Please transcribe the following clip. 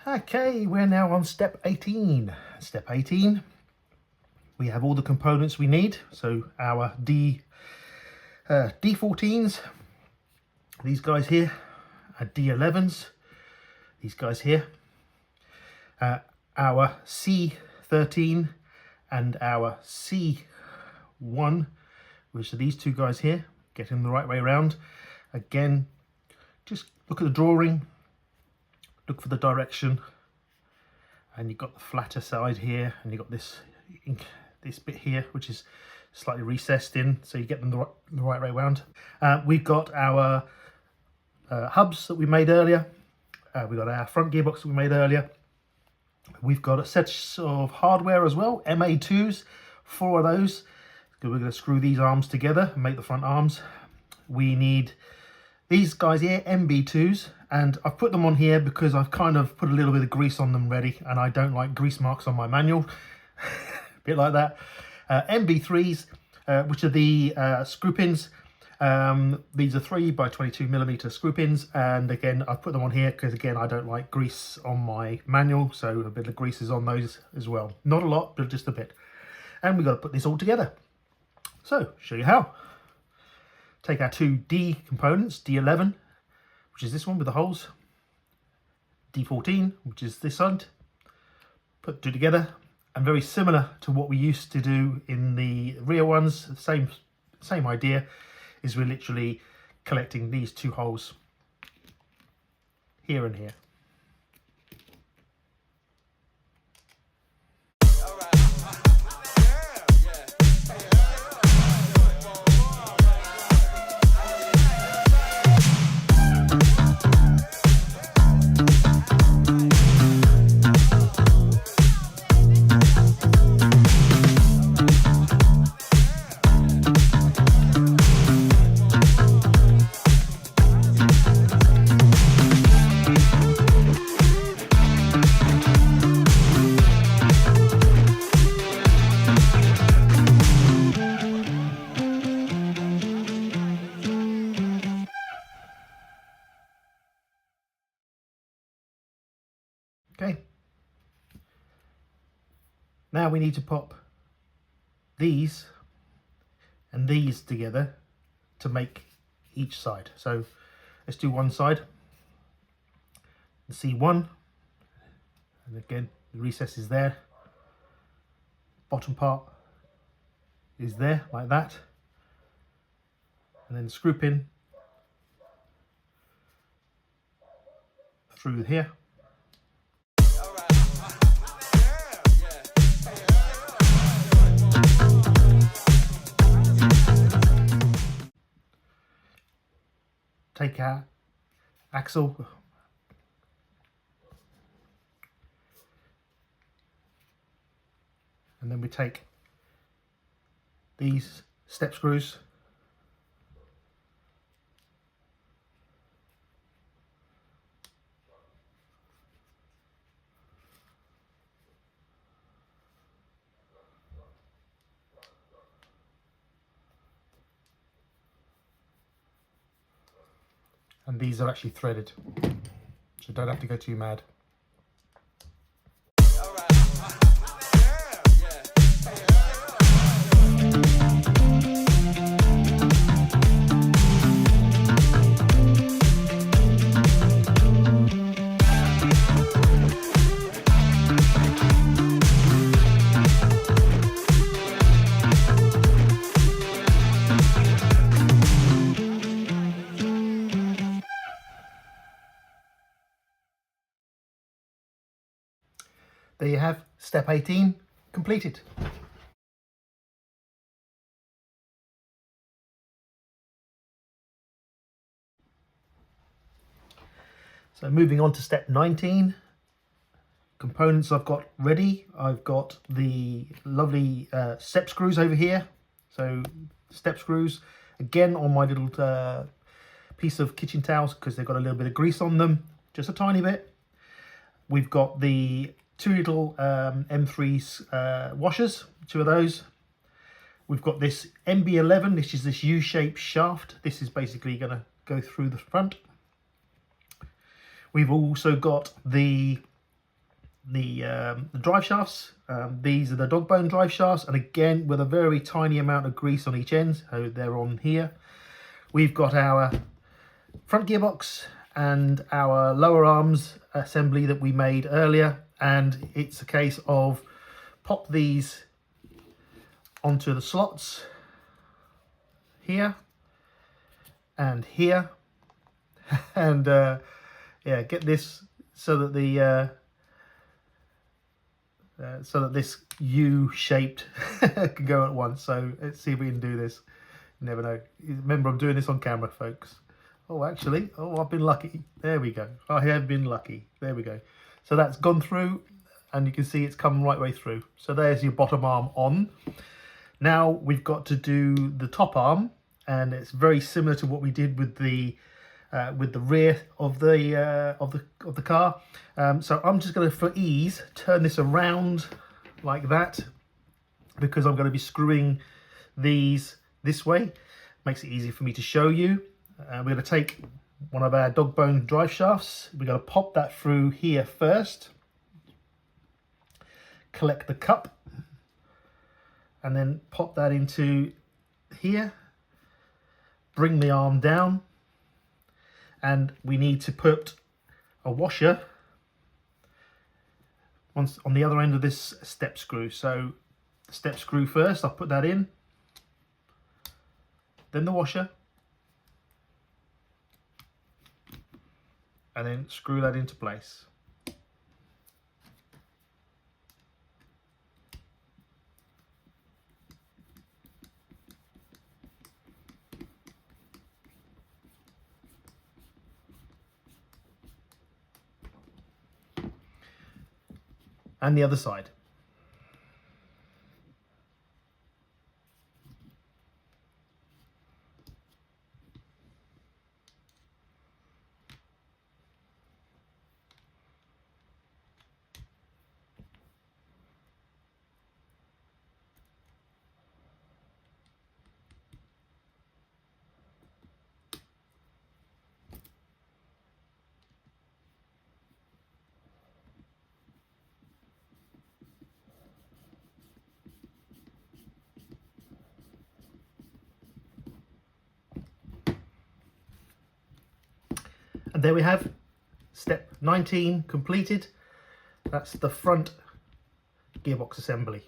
Okay, we're now on step 18. Step 18, we have all the components we need. So our D14s, these guys here, our D11s, these guys here, our C13 and our C1, which are these two guys here, getting the right way around. Again, just look at the drawing, look for the direction, and you've got the flatter side here, and you've got this bit here which is slightly recessed in, so you get them the right way around. We've got our hubs that we made earlier, we've got our front gearbox that we made earlier, we've got a set of hardware as well, MA2s, 4 of those. We're going to screw these arms together and make the front arms. We need these guys here, MB2s, and I've put them on here because I've kind of put a little bit of grease on them ready, and I don't like grease marks on my manual. A bit like that. MB3s, which are the screw pins. These are 3x22mm screw pins, and again I've put them on here because again I don't like grease on my manual, so a bit of grease is on those as well. Not a lot, but just a bit. And we've got to put this all together. So, show you how. Take our two D components, D11, which is this one with the holes, D14, which is this side, put two together, and very similar to what we used to do in the rear ones, the same idea, is we're literally collecting these two holes here and here. Okay, now we need to pop these and these together to make each side. So let's do one side, the C1, and again the recess is there, bottom part is there like that, and then the screw pin through here. Take our axle, and then we take these step screws, and these are actually threaded, so don't have to go too mad. There you have step 18 completed. So moving on to step 19, components I've got ready. I've got the lovely step screws over here. So step screws, again on my little piece of kitchen towels because they've got a little bit of grease on them, just a tiny bit. We've got the two little M3 washers, 2 of those. We've got this MB11, which is this U-shaped shaft. This is basically going to go through the front. We've also got the the drive shafts. These are the dog bone drive shafts, and again with a very tiny amount of grease on each end, so they're on here. We've got our front gearbox and our lower arms assembly that we made earlier, and it's a case of pop these onto the slots here and here, and yeah, get this so that the this U-shaped can go at once. So let's see if we can do this. You never know. Remember, I'm doing this on camera, folks. Oh, actually, oh, I've been lucky. There we go. I have been lucky. There we go. So that's gone through, and you can see it's come right way through. So there's your bottom arm on. Now we've got to do the top arm, and it's very similar to what we did with the rear of the car. So I'm just going to, for ease, turn this around like that, because I'm going to be screwing these this way. Makes it easy for me to show you. We're going to take one of our dog bone drive shafts. We're going to pop that through here first, collect the cup, and then pop that into here, bring the arm down, and we need to put a washer on the other end of this step screw. So the step screw first, I'll put that in, then the washer, and then screw that into place. And the other side. And there we have step 19 completed. That's the front gearbox assembly.